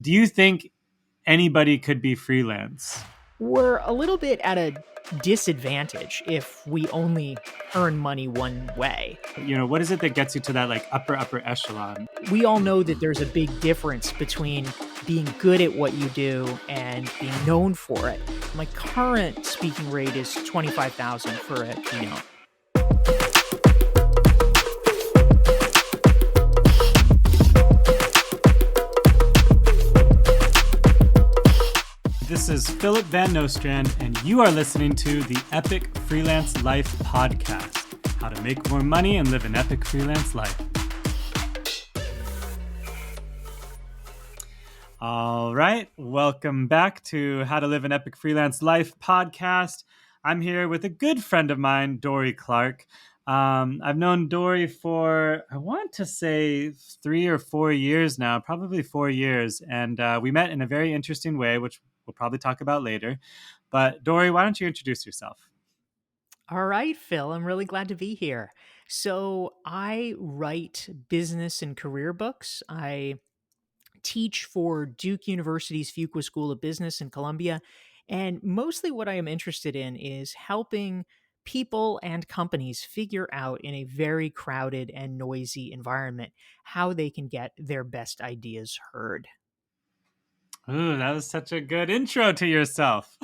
Do you think anybody could be freelance? We're a little bit at a disadvantage if we only earn money one way. What is it that gets you to that like upper echelon? We all know that there's a big difference between being good at what you do and being known for it. My current speaking rate is 25,000 for a keynote. This is Philip Van Nostrand, and you are listening to the Epic Freelance Life podcast. How to make more money and live an epic freelance life. All right, welcome back to How to Live an Epic Freelance Life podcast. I'm here with a good friend of mine, Dorie Clark. I've known Dorie for, I want to say 3 or 4 years now, probably 4 years. And we met in a very interesting way, which we'll probably talk about later. But Dorie, why don't you introduce yourself? All right, Phil, I'm really glad to be here. So, I write business and career books. I teach for Duke University's Fuqua School of Business in Columbia. And mostly what I am interested in is helping people and companies figure out in a very crowded and noisy environment how they can get their best ideas heard. Ooh, that was such a good intro to yourself.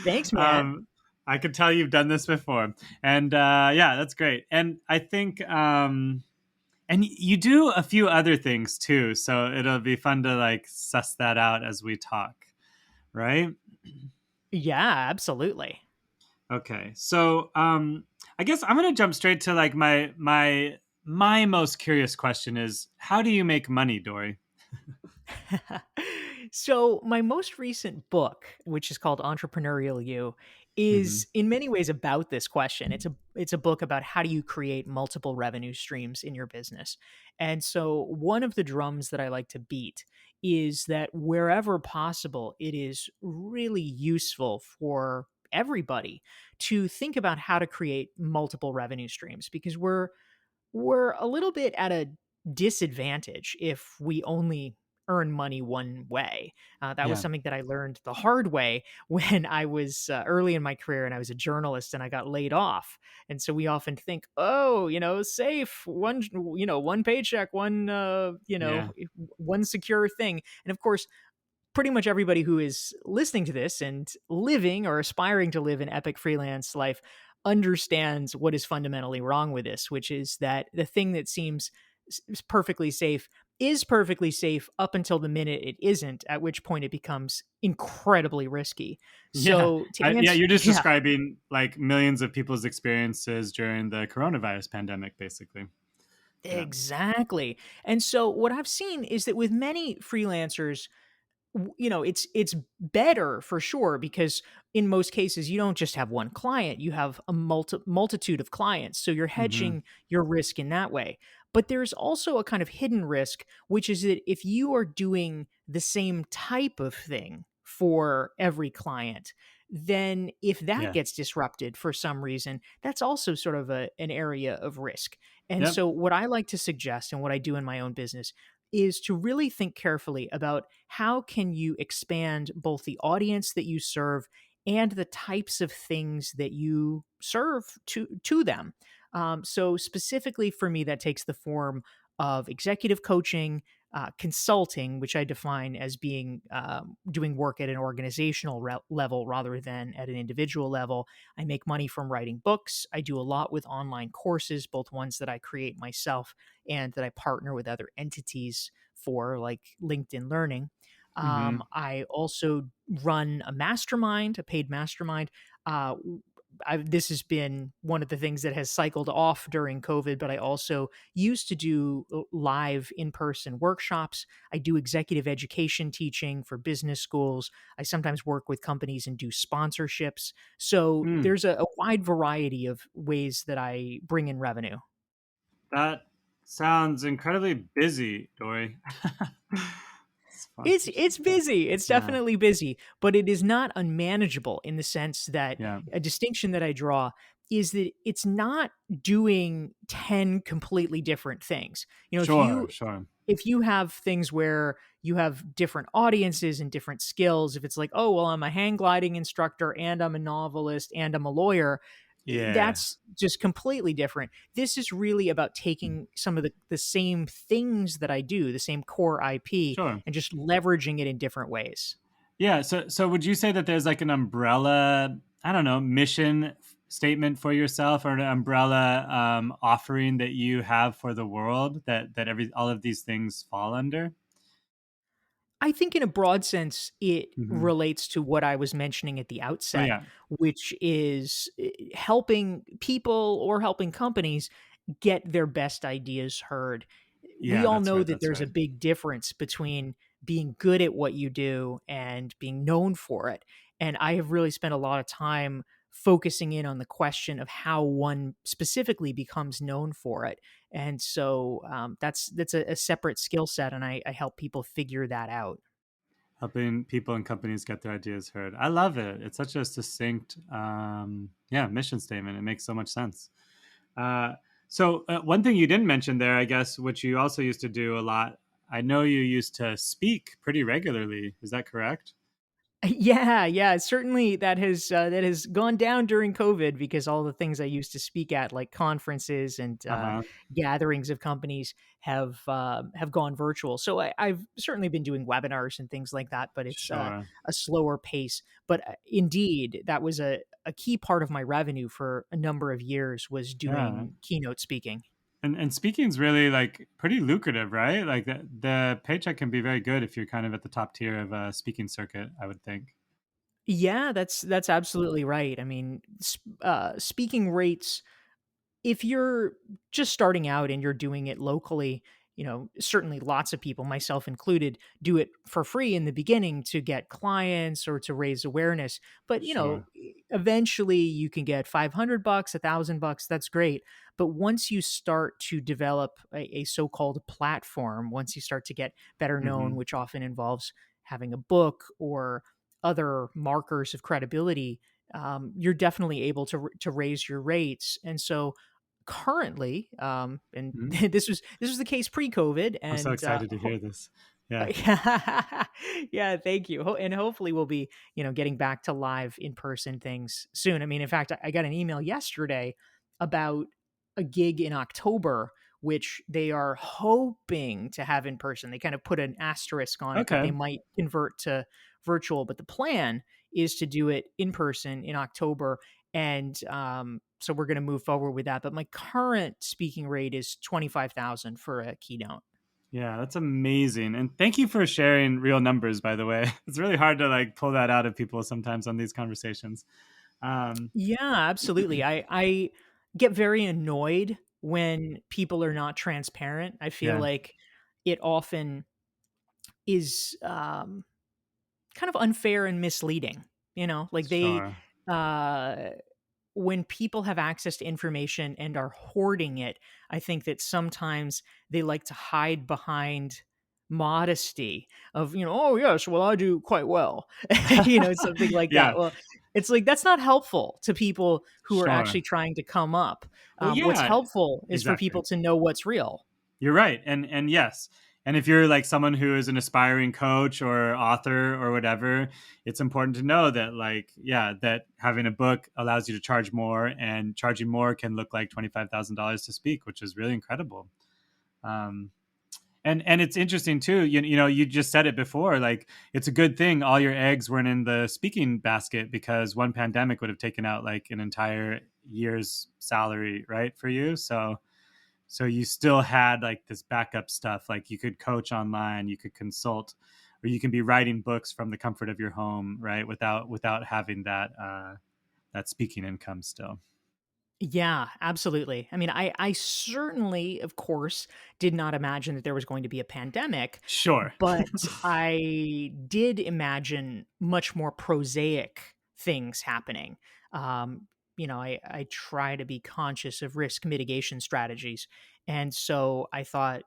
Thanks, man. um, I could tell you've done this before. And yeah, that's great. And I think, and you do a few other things too. So it'll be fun to like suss that out as we talk, right? Yeah, absolutely. Okay. So I guess I'm going to jump straight to like my most curious question is, how do you make money, Dorie? So, my most recent book, which is called Entrepreneurial You, Hmm. is in many ways about this question. It's a book about how do you create multiple revenue streams in your business. And so one of the drums that I like to beat is that wherever possible, it is really useful for everybody to think about how to create multiple revenue streams because we're a little bit at a disadvantage if we only earn money one way. That was Yeah. something that I learned the hard way when I was early in my career and I was a journalist and I got laid off. And so we often think, oh, safe, one paycheck, Yeah. one secure thing. And of course, pretty much everybody who is listening to this and living or aspiring to live an epic freelance life understands what is fundamentally wrong with this, which is that the thing that seems perfectly safe is perfectly safe up until the minute it isn't, at which point it becomes incredibly risky. Yeah. So to Yeah. answer, You're just yeah, describing like millions of people's experiences during the coronavirus pandemic, basically. Yeah. exactly. And so what I've seen is that with many freelancers, it's better for sure because in most cases you don't just have one client, you have a multitude of clients, so you're Hmm. hedging your risk in that way. But there's also a kind of hidden risk, which is that if you are doing the same type of thing for every client, then if that Yeah. gets disrupted for some reason, that's also sort of an area of risk. And Yep. so what I like to suggest and what I do in my own business is to really think carefully about how can you expand both the audience that you serve and the types of things that you serve to them. So specifically for me, that takes the form of executive coaching, consulting, which I define as being doing work at an organizational level rather than at an individual level. I make money from writing books. I do a lot with online courses, both ones that I create myself and that I partner with other entities for, like LinkedIn Learning. Hmm. I also run a mastermind, a paid mastermind. Uh, this has been one of the things that has cycled off during COVID, but I also used to do live in person workshops. I do executive education teaching for business schools. I sometimes work with companies and do sponsorships. So Mm. there's a wide variety of ways that I bring in revenue. That sounds incredibly busy, Dory. It's Sponsorship. busy. It's Yeah. definitely busy, but it is not unmanageable in the sense that Yeah. a distinction that I draw is that it's not doing 10 completely different things. If Sure, you sure. have things where you have different audiences and different skills, if it's like, oh, well, I'm a hang gliding instructor and I'm a novelist and I'm a lawyer, Yeah, that's just completely different. This is really about taking some of the same things that I do, the same core IP, sure. and just leveraging it in different ways. Yeah, so would you say that there's like an umbrella, I don't know, statement for yourself, or an umbrella offering that you have for the world that every all of these things fall under? I think in a broad sense, it Hmm. relates to what I was mentioning at the Oh outset, yeah, which is helping people or helping companies get their best ideas heard. We yeah, all that's know right, that that's there's right. a big difference between being good at what you do and being known for it. And I have really spent a lot of time focusing in on the question of how one specifically becomes known for it. And so that's a separate skill set, and I help people figure that out. Helping people and companies get their ideas heard. I love it. It's such a succinct, yeah, mission statement. It makes so much sense. Uh, one thing you didn't mention there, I guess, which you also used to do a lot. I know you used to speak pretty regularly. Is that correct? Yeah, yeah, certainly that has gone down during COVID because all the things I used to speak at, like conferences and Uh huh. gatherings of companies, have gone virtual. So I've certainly been doing webinars and things like that, but it's Sure. a slower pace. But indeed, that was a key part of my revenue for a number of years was Yeah. doing keynote speaking. And speaking's really like pretty lucrative, right? Like the paycheck can be very good if you're kind of at the top tier of a speaking circuit, I would think. Yeah, that's absolutely right. I mean, speaking rates, if you're just starting out and you're doing it locally, certainly lots of people, myself included, do it for free in the beginning to get clients or to raise awareness. But, Sure. eventually you can get 500 bucks, $1,000 bucks. That's great. But once you start to develop a so-called platform, once you start to get better known, Mm-hmm. which often involves having a book or other markers of credibility, you're definitely able to raise your rates. And so currently, and Hmm. this was the case pre-COVID, I'm so and excited to hear this. Yeah. yeah, thank you. And hopefully we'll be, getting back to live in person things soon. I mean, in fact, I got an email yesterday about a gig in October, which they are hoping to have in person. They kind of put an asterisk on it that they Okay. might convert to virtual, but the plan is to do it in person in October. And so we're going to move forward with that. But my current speaking rate is 25,000 for a keynote. Yeah, that's amazing. And thank you for sharing real numbers, by the way. It's really hard to like pull that out of people sometimes on these conversations. Um, Yeah, absolutely. I get very annoyed when people are not transparent. I feel yeah, like it often is kind of unfair and misleading. Like sure. uh, when people have access to information and are hoarding it, I think that sometimes they like to hide behind modesty of, oh yes, well I do quite well, something like Yeah, that. Well, it's like that's not helpful to people who are sure. actually trying to come up. Well, What's yeah, helpful is for exactly. people to know what's real. You're right. And yes. And if you're like someone who is an aspiring coach or author or whatever, it's important to know that like, yeah, that having a book allows you to charge more, and charging more can look like $25,000 to speak, which is really incredible. Um, and it's interesting too. You just said it before. Like, it's a good thing all your eggs weren't in the speaking basket, because one pandemic would have taken out like an entire year's salary, right, for you. So you still had like this backup stuff. Like, you could coach online, you could consult, or you can be writing books from the comfort of your home, right, without having that speaking income still. Yeah, absolutely. I mean, I certainly, of course, did not imagine that there was going to be a pandemic, Sure. but I did imagine much more prosaic things happening. I try to be conscious of risk mitigation strategies. And so I thought,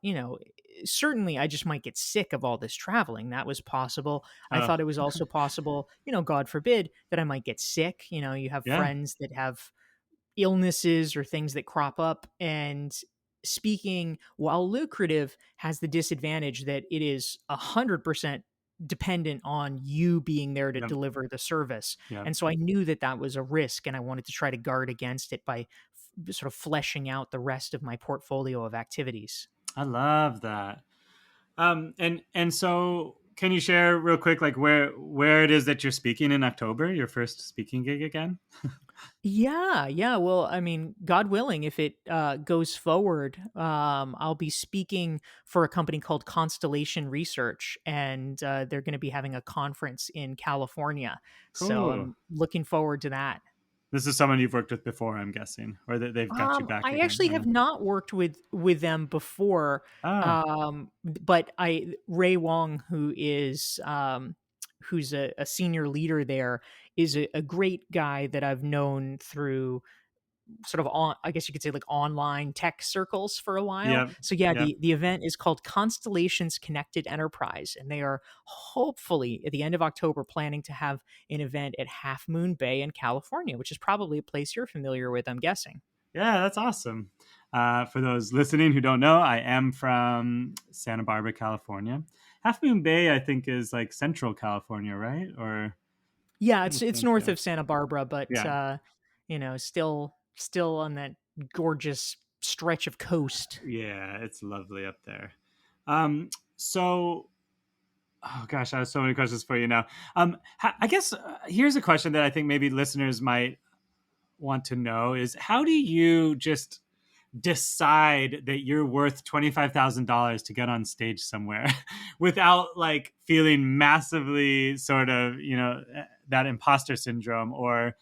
certainly I just might get sick of all this traveling. That was possible. I Oh, thought it was also possible, God forbid, that I might get sick. You have yeah. friends that have illnesses or things that crop up. And speaking, while lucrative, has the disadvantage that it is 100% dependent on you being there to Yep. deliver the service. Yep. And so I knew that that was a risk, and I wanted to try to guard against it by sort of fleshing out the rest of my portfolio of activities. I love that. And so can you share real quick like where it is that you're speaking in October, your first speaking gig again? Yeah, yeah. Well, I mean, God willing, if it goes forward, I'll be speaking for a company called Constellation Research, and they're going to be having a conference in California. So Cool. I'm looking forward to that. This is someone you've worked with before, I'm guessing, or that they've got you back I again. actually I don't have know. not worked with them before, Oh, but I Ray Wong, who's a senior leader there, is a great guy that I've known through sort of on, I guess you could say, like online tech circles for a while. yep, So yeah, yep. the event is called Constellations Connected Enterprise, and they are hopefully at the end of October planning to have an event at Half Moon Bay in California, which is probably a place you're familiar with, I'm guessing. Yeah, that's awesome. For those listening who don't know, I am from Santa Barbara, California. Half Moon Bay, I think, is like Central California, right? Or Yeah, let me it's think. north Yeah, of Santa Barbara, but yeah, still on that gorgeous stretch of coast. yeah. It's lovely up there. So, oh gosh, I have so many questions for you now. I guess here's a question that I think maybe listeners might want to know: is how do you just decide that you're worth $25,000 to get on stage somewhere without like feeling massively sort of, that imposter syndrome? Or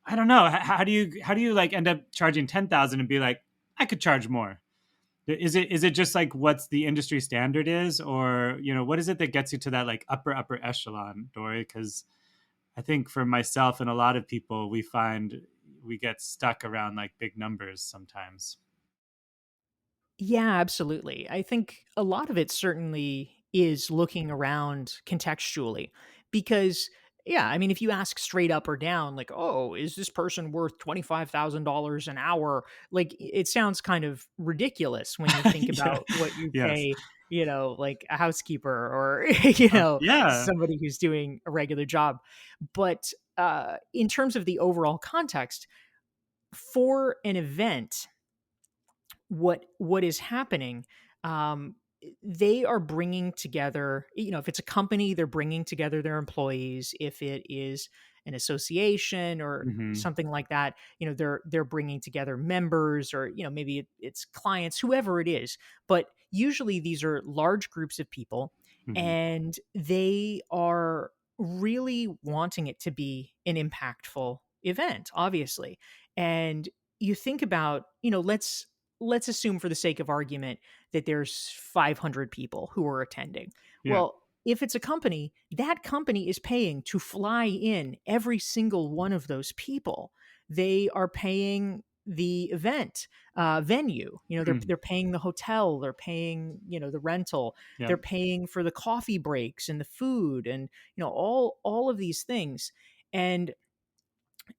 I don't know, how do you like end up charging 10,000 and be like, I could charge more? Is it just like what's the industry standard is, or what is it that gets you to that like upper echelon, Dory? Because I think for myself and a lot of people, we find we get stuck around like big numbers sometimes. Yeah, absolutely. I think a lot of it certainly is looking around contextually because, yeah, I mean, if you ask straight up or down, like, oh, is this person worth $25,000 an hour? Like, it sounds kind of ridiculous when you think Yeah. about what you Yes. pay, like a housekeeper or, Yeah. somebody who's doing a regular job. But in terms of the overall context, for an event, what is happening, um they are bringing together, if it's a company, they're bringing together their employees. If it is an association or Hmm. something like that, they're bringing together members, or maybe it's clients, whoever it is. But usually these are large groups of people, Hmm. and they are really wanting it to be an impactful event, obviously. And you think about, let's assume for the sake of argument that there's 500 people who are attending. Yeah. Well, if it's a company, that company is paying to fly in every single one of those people. They are paying the event venue. They're paying the hotel. They're paying the rental. Yeah. They're paying for the coffee breaks and the food, and all of these things. And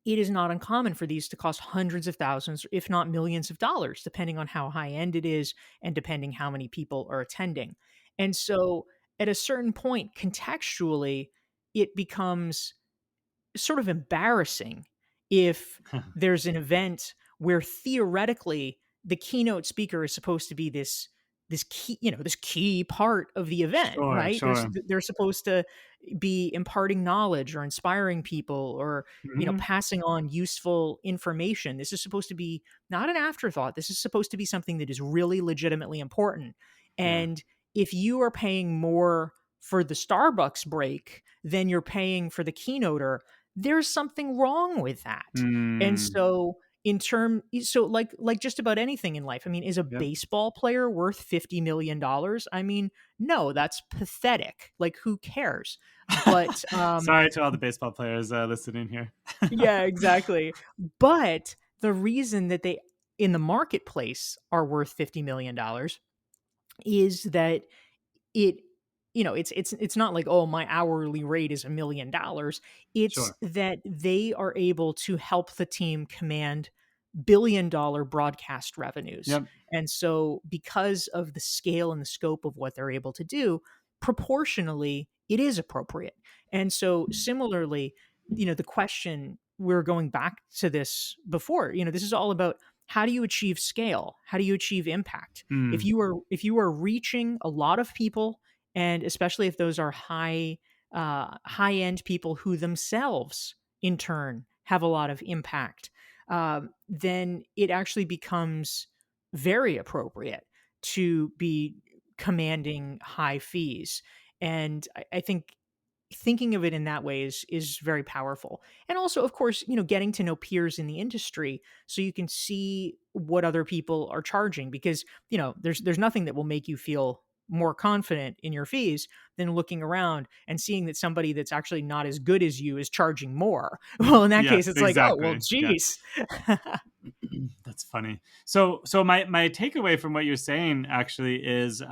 it is not uncommon for these to cost hundreds of thousands, if not millions of dollars, depending on how high end it is and depending how many people are attending. And so at a certain point, contextually, it becomes sort of embarrassing if there's an event where theoretically the keynote speaker is supposed to be this key part of the event, Sure. right? Sure. They're supposed to be imparting knowledge or inspiring people, or Hmm. passing on useful information. This is supposed to be not an afterthought. This is supposed to be something that is really legitimately important. Yeah. And if you are paying more for the Starbucks break than you're paying for the keynoter, there's something wrong with that. And Mm. so like just about anything in life, I mean, is a Yep. baseball player worth $50 million? I mean, no, that's pathetic. Like, who cares? But Sorry to all the baseball players listening here. yeah, exactly. But the reason that they in the marketplace are worth $50 million is that it it's not like, oh, my hourly rate is $1 million. It's Sure. that they are able to help the team command billion-dollar broadcast revenues. Yep. And so because of the scale and the scope of what they're able to do, proportionally, it is appropriate. And so similarly, the question, we're going back to this before, this is all about, how do you achieve scale? How do you achieve impact? If Mm. you are reaching a lot of people, and especially if those are high end people who themselves in turn have a lot of impact, then it actually becomes very appropriate to be commanding high fees. And I think thinking of it in that way is very powerful. And also, of course, getting to know peers in the industry so you can see what other people are charging, because there's nothing that will make you feel more confident in your fees than looking around and seeing that somebody that's actually not as good as you is charging more. Well, in that case, Yes, it's like, oh well, exactly. Yes. geez. That's funny. So my takeaway from what you're saying actually is,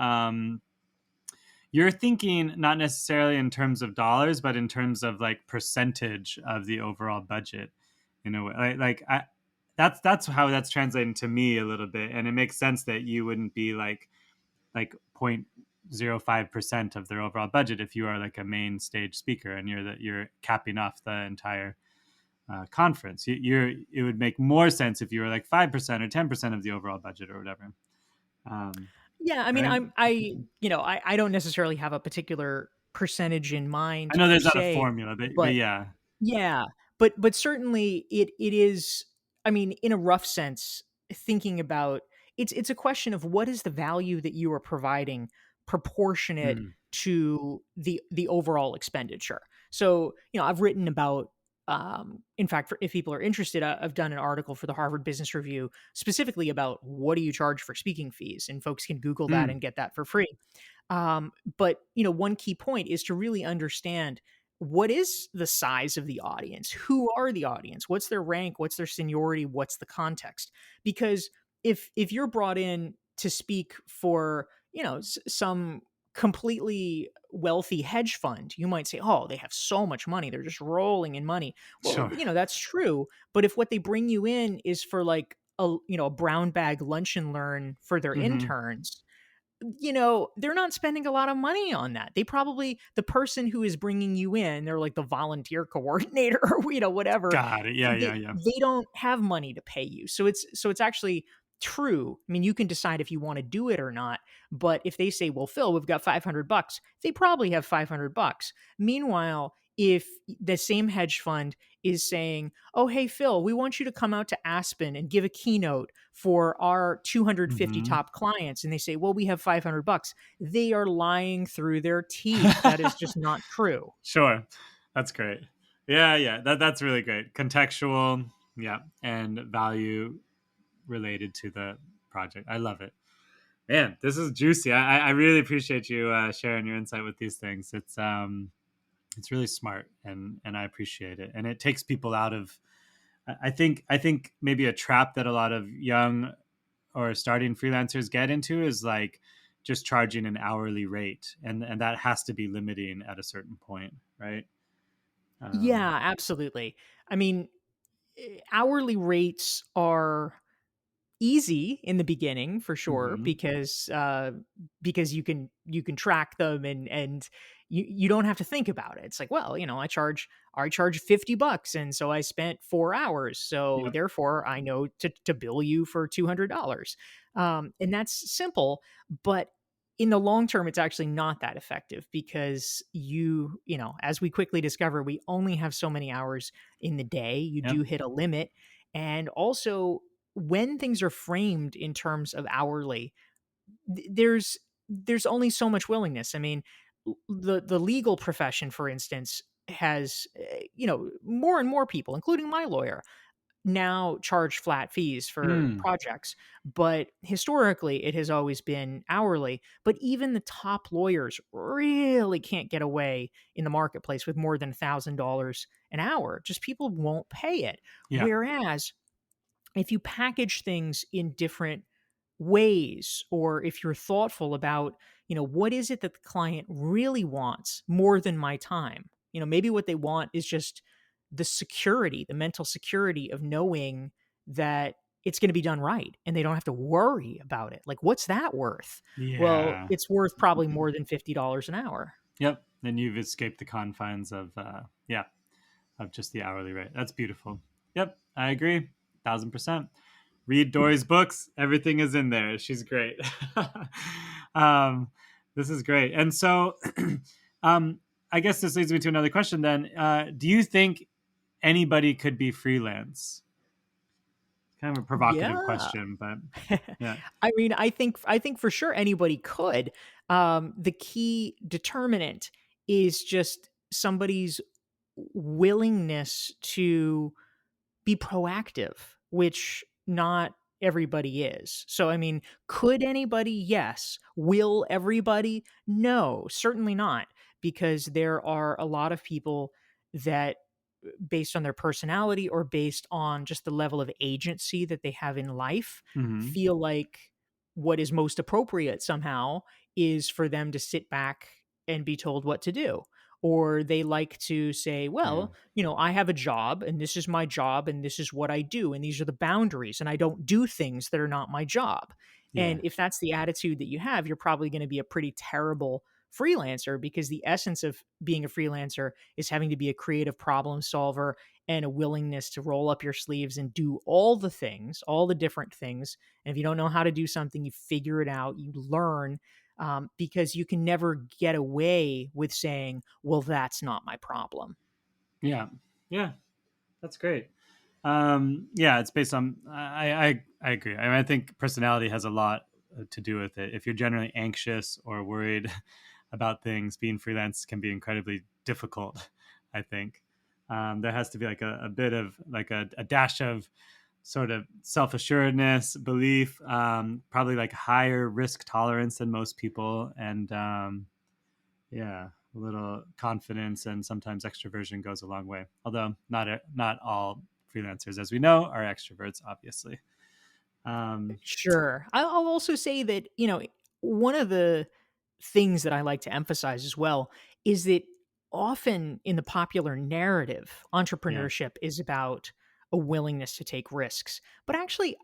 you're thinking not necessarily in terms of dollars, but in terms of like percentage of the overall budget, in a way. That's how that's translating to me a little bit, and it makes sense that you wouldn't be like 0.05% of their overall budget if you are like a main stage speaker and you're capping off the entire conference. It would make more sense if you were like 5% or 10% of the overall budget or whatever. Yeah, I mean, Right. I don't necessarily have a particular percentage in I mind know per there's not a se, formula, but but yeah. yeah, but certainly it is, I mean, in a rough sense, thinking about, it's a question of what is the value that you are providing proportionate Mm. to the overall expenditure. So, I've written about, in fact, if people are interested, I've done an article for the Harvard Business Review specifically about what do you charge for speaking fees, and folks can Google that Mm. and get that for free. But one key point is to really understand, what is the size of the audience? Who are the audience? What's their rank? What's their seniority? What's the context? Because if you're brought in to speak for, some completely wealthy hedge fund, you might say, "Oh, they have so much money. They're just rolling in money." Well, Sure. that's true, but if what they bring you in is for like a brown bag lunch and learn for their Hmm. interns, they're not spending a lot of money on that. They probably, the person who is bringing you in, they're like the volunteer coordinator or, whatever. Got it. Yeah, yeah, yeah. They don't have money to pay you. So it's actually true. I mean, you can decide if you want to do it or not, but if they say, "Well, Phil, we've got $500," they probably have $500. Meanwhile, if the same hedge fund is saying, "Oh, hey, Phil, we want you to come out to Aspen and give a keynote for our 250 Hmm. top clients," and they say, "Well, we have $500." They are lying through their teeth. That is just not true. Sure. That's great. Yeah, yeah. That's really great. Contextual, yeah, and value related to the project. I love it. Man, this is juicy. I really appreciate you sharing your insight with these things. It's really smart, and I appreciate it. And it takes people out of, I think maybe a trap that a lot of young or starting freelancers get into is like just charging an hourly rate, and that has to be limiting at a certain point, right? Um, Yeah, absolutely. I mean, hourly rates are easy in the beginning for sure, mhm. because you can track them, and you don't have to think about it. It's like, well, I charge $50, and so I spent 4 hours, so Yep. therefore I know to bill you for $200. And that's simple, but in the long term it's actually not that effective, because as we quickly discover, we only have so many hours in the day. You Yep. do hit a limit. And also, when things are framed in terms of hourly, there's only so much willingness. I mean, the legal profession, for instance, has more and more people, including my lawyer, now charge flat fees for Mm. projects, but historically it has always been hourly. But even the top lawyers really can't get away in the marketplace with more than $1,000 an hour. Just people won't pay it. Yeah. Whereas if you package things in different ways, or if you're thoughtful about, what is it that the client really wants more than my time? Maybe what they want is just the security, the mental security of knowing that it's going to be done right and they don't have to worry about it. Like, what's that worth? Well, Yeah. it's worth probably more than $50 an hour. Yep. Then you've escaped the confines of yeah, of just the hourly rate. That's beautiful. Yep, I agree, 1,000%. Read Dorie's books. Everything is in there. She's great. um, this is great. And so, um, I guess this leads me to another question. Then, do you think anybody could be freelance? Kind of a provocative Yeah. question, but yeah. I mean, I think for sure anybody could. The key determinant is just somebody's willingness to be proactive, which not everybody is. So, I mean, could anybody? Yes. Will everybody? No, certainly not, because there are a lot of people that, based on their personality or based on just the level of agency that they have in life, Hmm. feel like what is most appropriate somehow is for them to sit back and be told what to do. Or they like to say, Yeah. well, I have a job and this is my job and this is what I do and these are the boundaries and I don't do things that are not my job. Yeah. And if that's the attitude that you have, you're probably going to be a pretty terrible freelancer, because the essence of being a freelancer is having to be a creative problem solver and a willingness to roll up your sleeves and do all the things, all the different things. And if you don't know how to do something, you figure it out, you learn, because you can never get away with saying, well, that's not my problem. Yeah. Yeah. That's great. Yeah, it's based on. I agree. I mean, I think personality has a lot to do with it. If you're generally anxious or worried about things, being freelance can be incredibly difficult. I think there has to be like a bit of like a dash of sort of self assuredness, belief, probably like higher risk tolerance than most people, and yeah, a little confidence and sometimes extroversion goes a long way. Although not all freelancers, as we know, are extroverts, obviously. Um, Sure. I'll also say that, one of the things that I like to emphasize as well is that often in the popular narrative, yeah. entrepreneurship is about a willingness to take risks. But actually,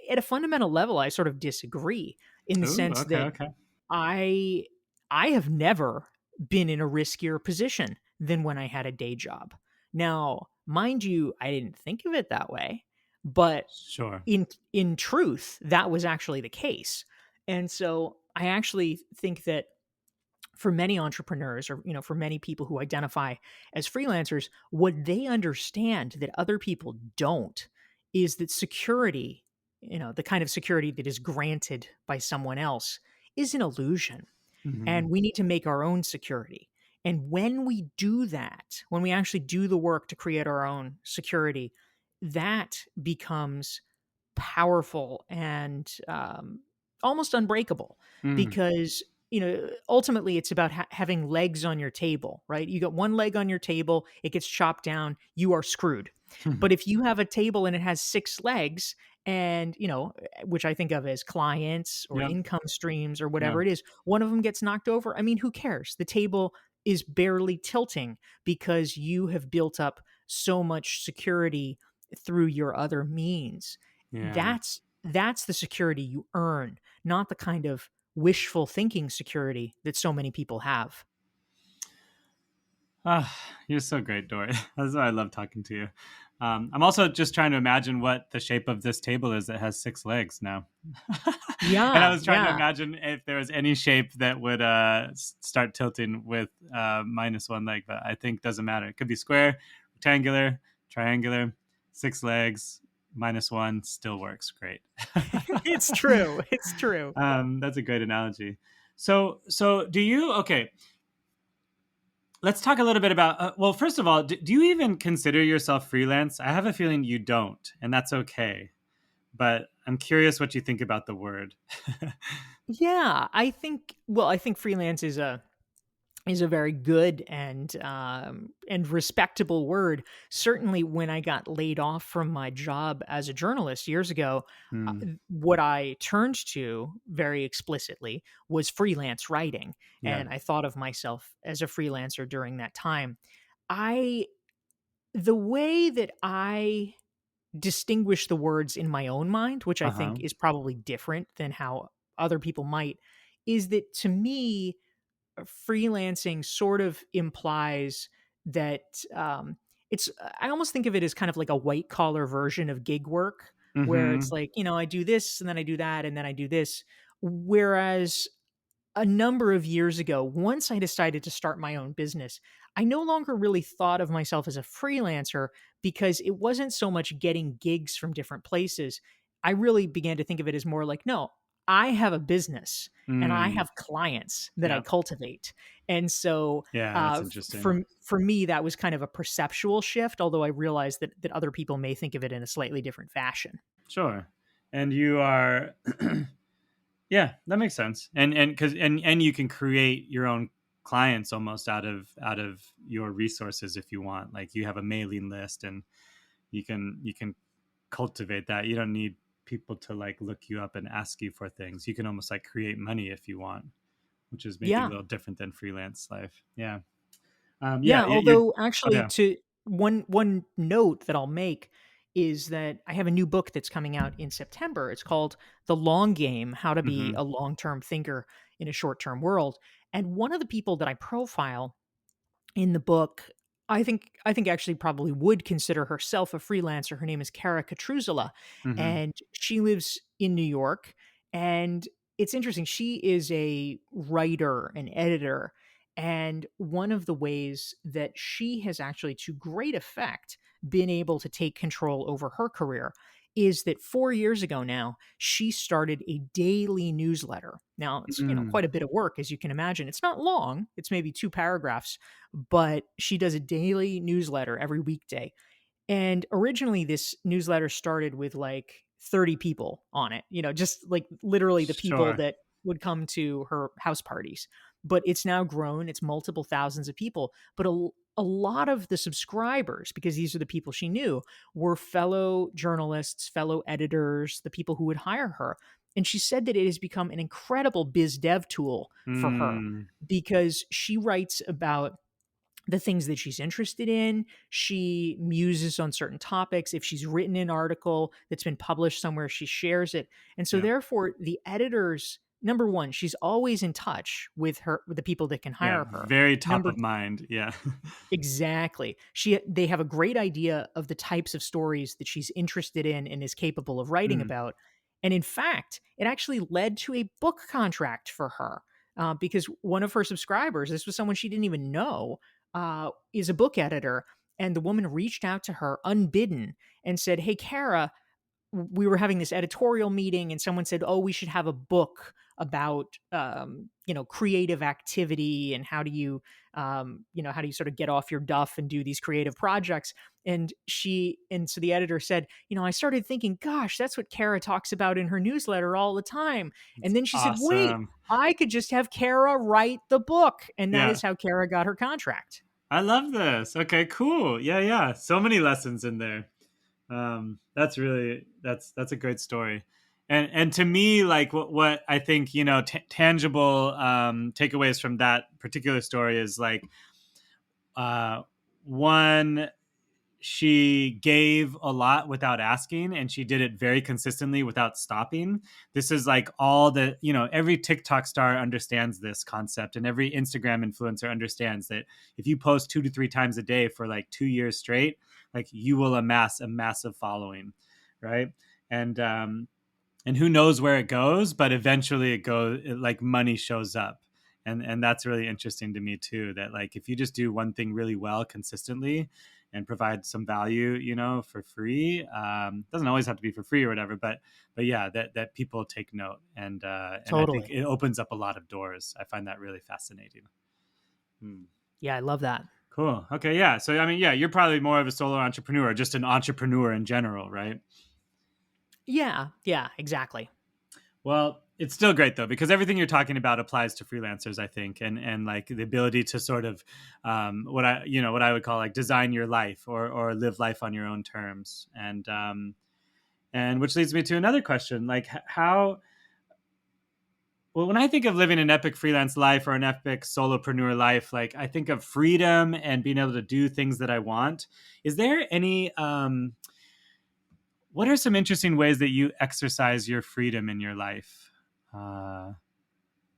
at a fundamental level, I sort of disagree, in the Oh, sense okay, that okay. I I have never been in a riskier position than when I had a day job. Now, mind you, I didn't think of it that way, but Sure. in truth, that was actually the case. And so I actually think that for many entrepreneurs, or for many people who identify as freelancers, what they understand that other people don't is that security, the kind of security that is granted by someone else, is an illusion, Hmm. and we need to make our own security. And when we do that, when we actually do the work to create our own security, that becomes powerful and almost unbreakable, Mm. because ultimately it's about having legs on your table, right? You got one leg on your table, it gets chopped down, you are screwed. But if you have a table and it has six legs, and which I think of as clients or Yep. income streams or whatever Yep. it is, one of them gets knocked over, I mean, who cares? The table is barely tilting because you have built up so much security through your other means. Yeah. That's the security you earn, not the kind of wishful thinking security that so many people have. Ah, you're so great, Dory. That's why I love talking to you. I'm also just trying to imagine what the shape of this table is that has six legs now. And I Yeah, was trying to yeah. imagine if there was any shape that would start tilting with minus one leg, but I think doesn't matter. It could be square, rectangular, triangular, six legs, minus one still works great. It's true. It's true. That's a great analogy. So do you? Okay, let's talk a little bit about. Well, first of all, do you even consider yourself freelance? I have a feeling you don't, and that's okay. But I'm curious what you think about the word. Yeah, I think freelance is a very good and respectable word. Certainly, when I got laid off from my job as a journalist years ago, Hmm. what I turned to very explicitly was freelance writing, Yeah. and I thought of myself as a freelancer during that time. I The way that I distinguish the words in my own mind, which I Uh-huh. think is probably different than how other people might, is that to me, freelancing sort of implies that it's I almost think of it as kind of like a white collar version of gig work, where it's Mm-hmm. like, I do this and then I do that and then I do this. Whereas a number of years ago, once I decided to start my own business, I no longer really thought of myself as a freelancer because it wasn't so much getting gigs from different places. I really began to think of it as more like, no, I have a business and I Mm. have clients that I Yeah. cultivate. And so Yeah, that's interesting. for me, that was kind of a perceptual shift, although I realized that other people may think of it in a slightly different fashion. Sure. And you are yeah, that makes sense. And cuz and you can create your own clients almost out of your resources if you want. Like you have a mailing list and you can cultivate that. You don't need people to like look you up and ask you for things. You can almost like create money if you want, which is maybe a Yeah. little different than freelance life. Yeah. Yeah, Yeah, you're although oh actually yeah. to one note that I'll make is that I have a new book that's coming out in September. It's called The Long Game: How to Be Mhm. a Long-Term Thinker in a Short-Term World. And one of the people that I profile in the book, I think actually probably would consider herself a freelancer. Her name is Kara Katruzela, Mhm. and she lives in New York. And it's interesting. She is a writer, an editor, and one of the ways that she has actually, to great effect, been able to take control over her career is that 4 years ago now, she started a daily newsletter. Now, it's, Mm. quite a bit of work, as you can imagine. It's not long, it's maybe 2 paragraphs, but she does a daily newsletter every weekday. And originally, this newsletter started with like 30 people on it, just like literally the people Sure. that would come to her house parties. But it's now grown, it's multiple thousands of people. But a lot of the subscribers, because these are the people she knew, were fellow journalists, fellow editors, the people who would hire her. And she said that it has become an incredible biz dev tool for her Mm. because she writes about the things that she's interested in. She muses on certain topics. If she's written an article that's been published somewhere, she shares it. And so Yeah. therefore the editors, number one, she's always in touch with with the people that can Yeah, hire her. very top Number of mind. Yeah. Exactly. They have a great idea of the types of stories that she's interested in and is capable of writing Mm. about. And in fact, it actually led to a book contract for her because one of her subscribers, this was someone she didn't even know, is a book editor. And the woman reached out to her unbidden and said, "Hey, Kara, we were having this editorial meeting and someone said, oh, we should have a book about creative activity and how do you sort of get off your duff and do these creative projects." And so the editor said, I started thinking, gosh, that's what Kara talks about in her newsletter all the time. And It's then she said, wait, awesome. I could just have Kara write the book. And that Yeah. is how Kara got her contract. I love this. Okay, cool. Yeah, yeah. So many lessons in there. That's really that's a great story. And to me, like what I think, tangible takeaways from that particular story is like uh one, she gave a lot without asking and she did it very consistently without stopping. This is like all the, every TikTok star understands this concept and every Instagram influencer understands that if you post 2 to 3 times a day for like 2 years straight, like you will amass a massive following, right? And who knows where it goes, but eventually like money shows up. And that's really interesting to me too, that like if you just do one thing really well consistently and provide some value, for free, doesn't always have to be for free or whatever, but yeah, that people take note. And I think Totally. it opens up a lot of doors. I find that really fascinating. Hmm. Yeah, I love that. Cool. Okay. Yeah. So, I mean, yeah, you're probably more of a solo entrepreneur, just an entrepreneur in general, right? Yeah, exactly. Well, it's still great though, because everything you're talking about applies to freelancers, I think, and like the ability to sort of what I would call like design your life or live life on your own terms, and which leads me to another question, like how. Well, when I think of living an epic freelance life or an epic solopreneur life, like I think of freedom and being able to do things that I want. Is there any what are some interesting ways that you exercise your freedom in your life? Uh,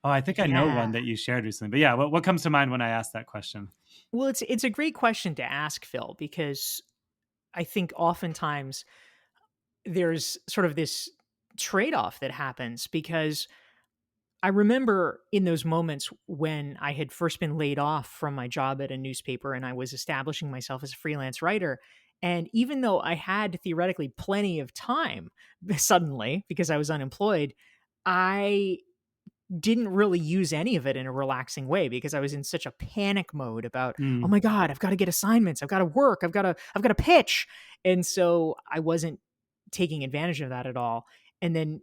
oh, I think I know Yeah. one that you shared recently. But yeah, what comes to mind when I ask that question? Well, it's a great question to ask, Phil, because I think oftentimes there's sort of this trade-off that happens because I remember in those moments when I had first been laid off from my job at a newspaper and I was establishing myself as a freelance writer. And even though I had theoretically plenty of time suddenly because I was unemployed, I didn't really use any of it in a relaxing way because I was in such a panic mode about, oh Mm, my God, I've got to get assignments, I've got to work, I've got to pitch. And so I wasn't taking advantage of that at all. And then,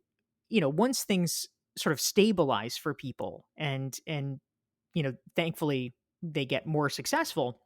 once things sort of stabilize for people and thankfully they get more successful,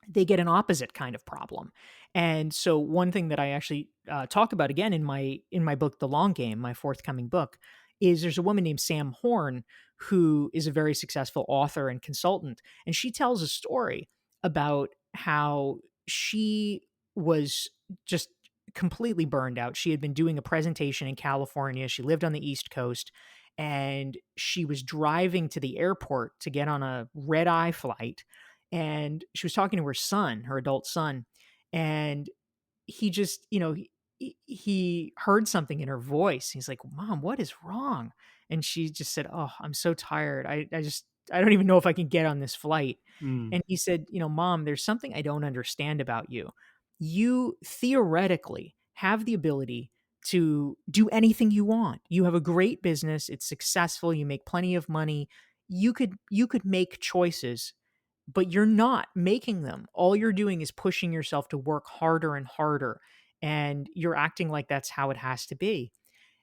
they get an opposite kind of problem. And so one thing that I actually talk about again in my book, The Long Game, my forthcoming book, is there's a woman named Sam Horn who is a very successful author and consultant, and she tells a story about how she was just completely burned out. She had been doing a presentation in California. She lived on the East Coast, and she was driving to the airport to get on a red eye flight, and she was talking to her son, her adult son, and he just, he heard something in her voice. He's like, "Mom, what is wrong?" And she just said, "Oh, I'm so tired. I don't even know if I can get on this flight." mm, And he said, "Mom, there's something I don't understand about you. You theoretically have the ability to do anything you want. You have a great business, it's successful, you make plenty of money. You could make choices, but you're not making them. All you're doing is pushing yourself to work harder and harder, and you're acting like that's how it has to be."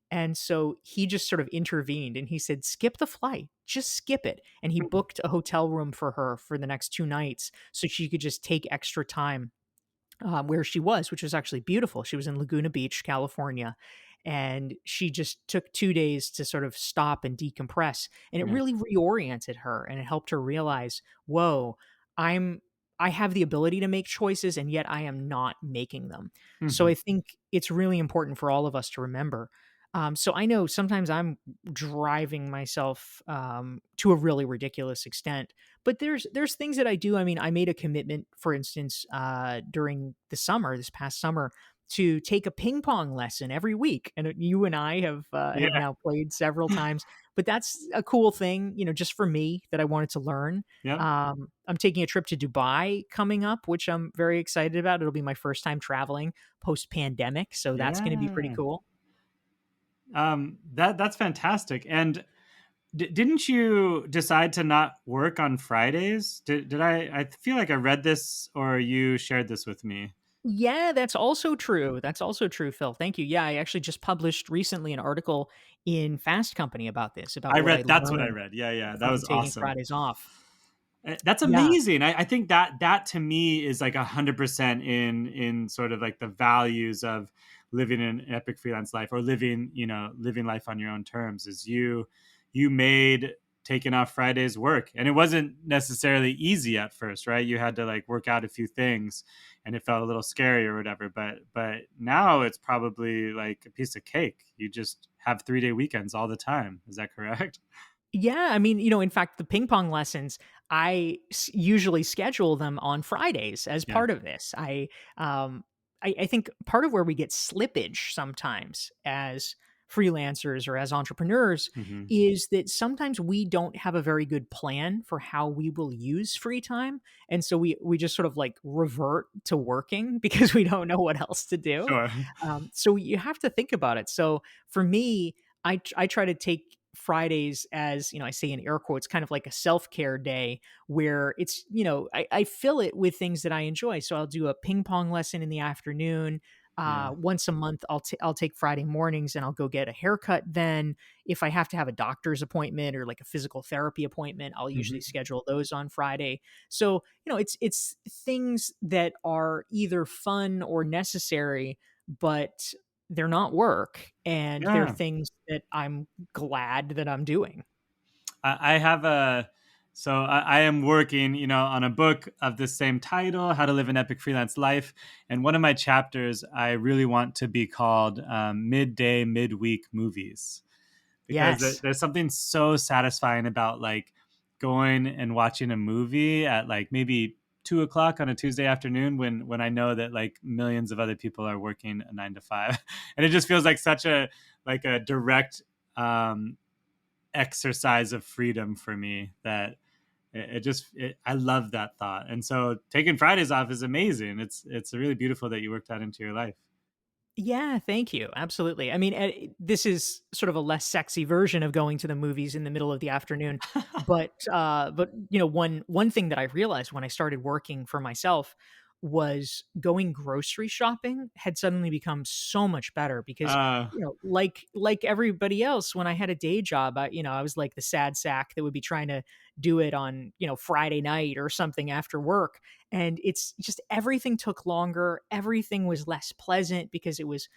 And so he just sort of intervened and he said, "Skip the flight, just skip it." And he booked a hotel room for her for the next 2 nights so she could just take extra time where she was, which was actually beautiful. She was in Laguna Beach, California, and she just took 2 days to sort of stop and decompress. And it yeah. really reoriented her, and it helped her realize, whoa, I'm I have the ability to make choices, and yet I am not making them. So Mhm. I think it's really important for all of us to remember. So I know sometimes I'm driving myself to a really ridiculous extent, but there's things that I do. I mean, I made a commitment, for instance, during the summer, this past summer, to take a ping pong lesson every week, and you and I have Yeah. now played several times. But that's a cool thing, just for me that I wanted to learn. Yep. I'm taking a trip to Dubai coming up, which I'm very excited about. It'll be my first time traveling post pandemic, so that's going to be pretty Yeah. cool. That's fantastic. And didn't you decide to not work on Fridays? Did I feel like I read this or you shared this with me? Yeah, that's also true. That's also true, Phil. Thank you. Yeah, I actually just published recently an article in Fast Company about this, about I what I read that's what I learned read. Yeah, yeah. That from was taking awesome. Fridays off. That's Yeah. amazing. I think that to me is like 100% in sort of like the values of living an epic freelance life, or living life on your own terms. Is you made taking off Fridays work, and it wasn't necessarily easy at first, right? You had to like work out a few things, and it felt a little scary or whatever. But now it's probably like a piece of cake. You just have 3-day weekends all the time. Is that correct? Yeah, I mean, in fact, the ping pong lessons, usually schedule them on Fridays as Yeah. part of this. I think part of where we get slippage sometimes as freelancers or as entrepreneurs Hmm. is that sometimes we don't have a very good plan for how we will use free time, and so we just sort of like revert to working because we don't know what else to do. Sure. So you have to think about it. So for me, I try to take Fridays as, I say in air quotes, kind of like a self care day where it's, I fill it with things that I enjoy. So I'll do a ping pong lesson in the afternoon. Yeah. Once a month, I'll take Friday mornings and I'll go get a haircut. Then, if I have to have a doctor's appointment or like a physical therapy appointment, I'll usually Hmm. schedule those on Friday. So it's things that are either fun or necessary, but they're not work, and they're Yeah. things that I'm glad that I'm doing. I have a So I am working, on a book of the same title, How to Live an Epic Freelance Life. And one of my chapters, I really want to be called Midday, Midweek Movies, because Yes. there's something so satisfying about like going and watching a movie at like maybe 2 o'clock on a Tuesday afternoon when I know that like millions of other people are working a 9 to 5, and it just feels like such a direct um, exercise of freedom for me that I love that thought. And so taking Fridays off is amazing. It's really beautiful that you worked that into your life. Yeah, thank you. Absolutely. I mean, this is sort of a less sexy version of going to the movies in the middle of the afternoon, but one thing that I realized when I started working for myself was going grocery shopping had suddenly become so much better because uh like everybody else, when I had a day job, I was like the sad sack that would be trying to do it on Friday night or something after work, and it's just everything took longer, everything was less pleasant because it was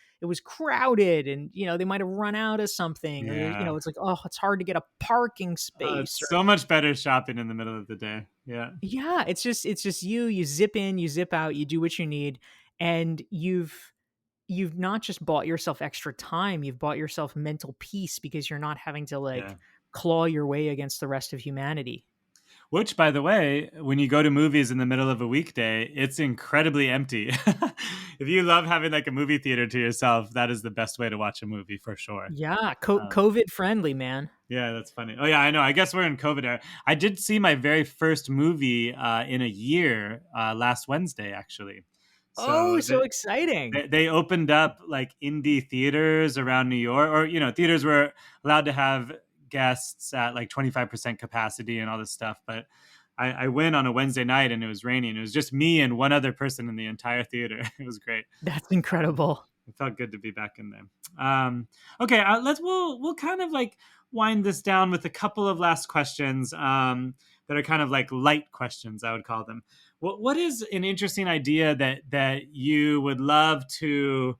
crowded, and they might have run out of something, or yeah. it's like, oh, it's hard to get a parking space, It's or so much better shopping in the middle of the day. Yeah. yeah, it's just you zip in, you zip out, you do what you need, and you've not just bought yourself extra time, you've bought yourself mental peace because you're not having to Yeah. like claw your way against the rest of humanity. Which, by the way, when you go to movies in the middle of a weekday, it's incredibly empty. If you love having like a movie theater to yourself, that is the best way to watch a movie for sure. Yeah, Um, COVID friendly, man. yeah, that's funny. Oh yeah, I know. I guess we're in COVID era. I did see my very first movie in a year last Wednesday, actually. Oh, So so exciting. they opened up like indie theaters around New York, or theaters were allowed to have guests at like 25% capacity and all this stuff. But I went on a Wednesday night and it was raining. It was just me and one other person in the entire theater. It was great. That's incredible. It felt good to be back in there. Okay, we'll kind of like wind this down with a couple of last questions that are kind of like light questions, I would call them. What is an interesting idea that you would love to,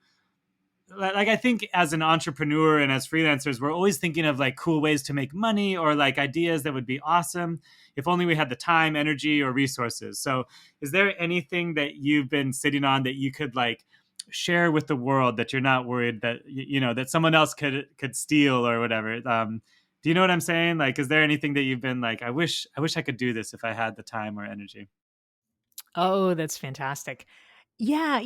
like, I think as an entrepreneur and as freelancers, we're always thinking of like cool ways to make money or like ideas that would be awesome if only we had the time, energy, or resources. So is there anything that you've been sitting on that you could like share with the world that you're not worried that that someone else could steal or whatever? Do you know what I'm saying? Like, is there anything that you've been like, I wish I could do this if I had the time or energy? Oh, that's fantastic. Yeah,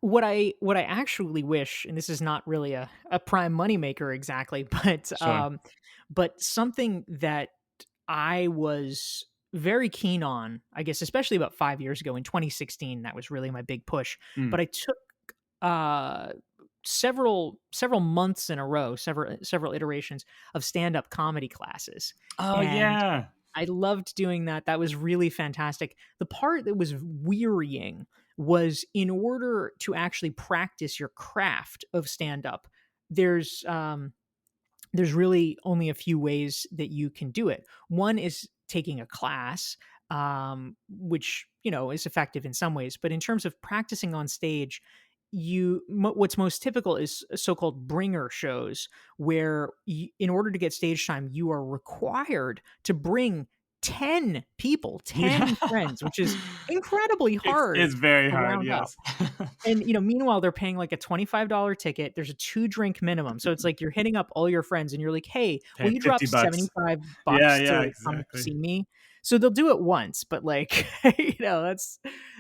what I actually wish, and this is not really a prime moneymaker exactly, Sure. but something that I was very keen on, I guess, especially about 5 years ago in 2016, that was really my big push. Mm. But I took uh several months in a row, several iterations of stand-up comedy classes. Oh And yeah. I loved doing that. That was really fantastic. The part that was wearying was, in order to actually practice your craft of stand up, there's there's really only a few ways that you can do it. One is taking a class, which is effective in some ways, but in terms of practicing on stage, what's most typical is so-called bringer shows, where in order to get stage time, you are required to bring 10 people, Yeah. 10 friends, which is incredibly It's hard very to hard, round up. yes. And, meanwhile, they're paying like a $25 ticket. There's a 2 drink minimum. So it's like you're hitting up all your friends and you're like, "Hey, will Paying you drop 50 bucks. 75 Yeah, bucks yeah, to come exactly. see me?" So they'll do it once, but like,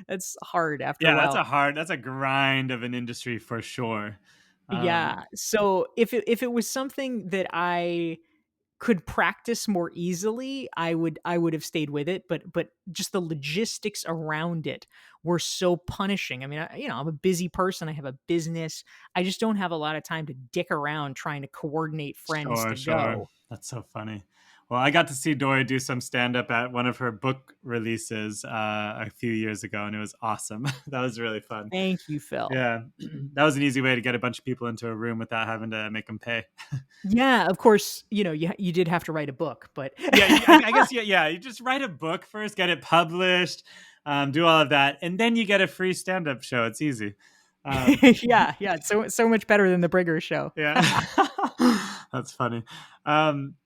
that's hard after a Yeah, while. that's a grind of an industry for sure. Yeah. So if it was something that I could practice more easily, I would have stayed with it, but just the logistics around it were so punishing. I mean, I'm a busy person, I have a business. I just don't have a lot of time to dick around trying to coordinate friends Sure, to sure. go. That's so funny. Well, I got to see Dory do some stand up at one of her book releases a few years ago, and it was awesome. That was really fun. Thank you, Phil. Yeah, that was an easy way to get a bunch of people into a room without having to make them pay. Yeah, of course, you did have to write a book, but Yeah, I guess, yeah, yeah. You just write a book first, get it published, do all of that, and then you get a free stand up show. It's easy. Um, yeah, it's so much better than the Brigger show. yeah, that's funny. Um,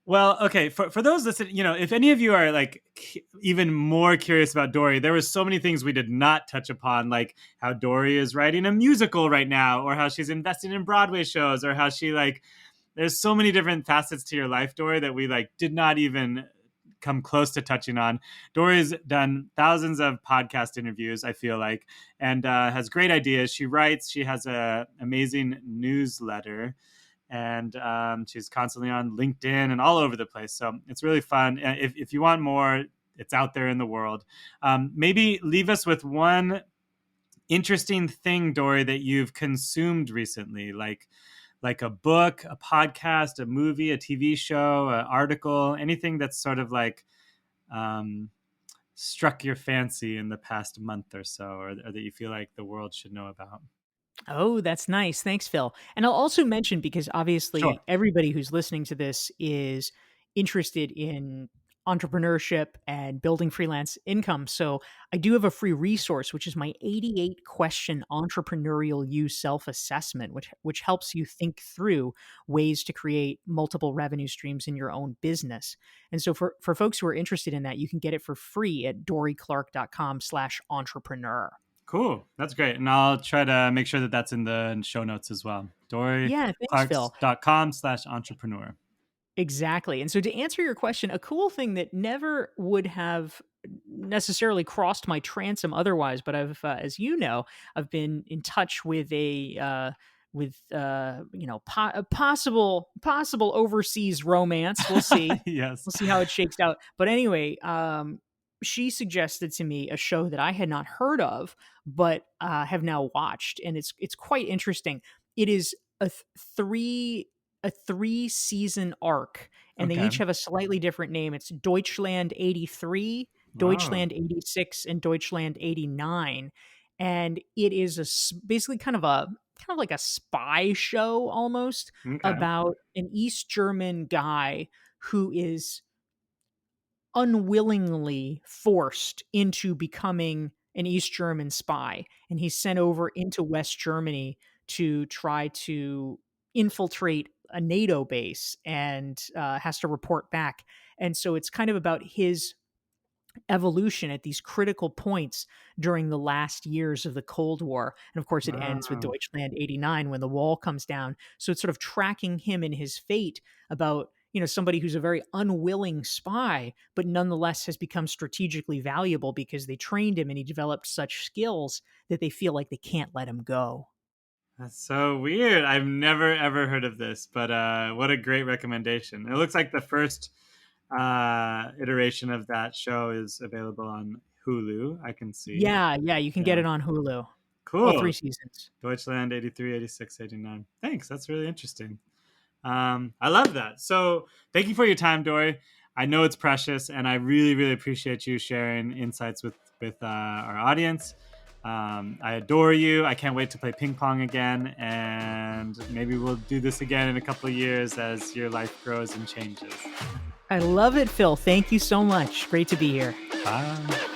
Well, okay. For those listening, if any of you are like even more curious about Dorie, there was so many things we did not touch upon, like how Dorie is writing a musical right now, or how she's investing in Broadway shows, or how she like. There's so many different facets to your life, Dorie, that we like did not even come close to touching on. Dorie's done thousands of podcast interviews, I feel like, and has great ideas. She writes. She has a amazing newsletter, and she's constantly on LinkedIn and all over the place. So it's really fun. If you want more, it's out there in the world. Maybe leave us with one interesting thing, Dorie, that you've consumed recently, like a book, a podcast, a movie, a TV show, an article, anything that's sort of like um, struck your fancy in the past month or so, or that you feel like the world should know about. Oh, that's nice. Thanks, Phil. And I'll also mention, because Sure. obviously everybody who's listening to this is interested in entrepreneurship and building freelance income. So I do have a free resource, which is my 88 question Entrepreneurial You self-assessment, which helps you think through ways to create multiple revenue streams in your own business. And so for folks who are interested in that, you can get it for free at dorieclark.com/entrepreneur. Cool. That's great. And I'll try to make sure that that's in the show notes as well. Yeah, thanks, Phil. DorieClarks.com/entrepreneur. Exactly. And so to answer your question, a cool thing that never would have necessarily crossed my transom otherwise, but as you know, I've been in touch with a possible overseas romance. We'll see. Yes. We'll see how it shakes out. But anyway, she suggested to me a show that I had not heard of, but have now watched, and it's quite interesting. It is a 3-season arc, and they Okay. each have a slightly different name. It's Deutschland 83, Wow. Deutschland 86, and Deutschland 89. And it is basically kind of like a spy show almost, Okay. about an East German guy who is unwillingly forced into becoming an East German spy, and he's sent over into West Germany to try to infiltrate a NATO base, and has to report back. And so it's kind of about his evolution at these critical points during the last years of the Cold War. And of course, it ends with Wow. Deutschland 89 when the wall comes down. So it's sort of tracking him in his fate about, somebody who's a very unwilling spy, but nonetheless has become strategically valuable because they trained him and he developed such skills that they feel like they can't let him go. That's so weird. I've never ever heard of this, but what a great recommendation. It looks like the first iteration of that show is available on Hulu. I can see. Yeah, yeah, you can get Yeah. it on Hulu. All Cool. 3 seasons. Deutschland 83, 86, 89. Thanks. That's really interesting. I love that. So thank you for your time, Dorie. I know it's precious, and I really, really appreciate you sharing insights with our audience. I adore you. I can't wait to play ping pong again, and maybe we'll do this again in a couple of years as your life grows and changes. I love it, Phil. Thank you so much. Great to be here. Bye.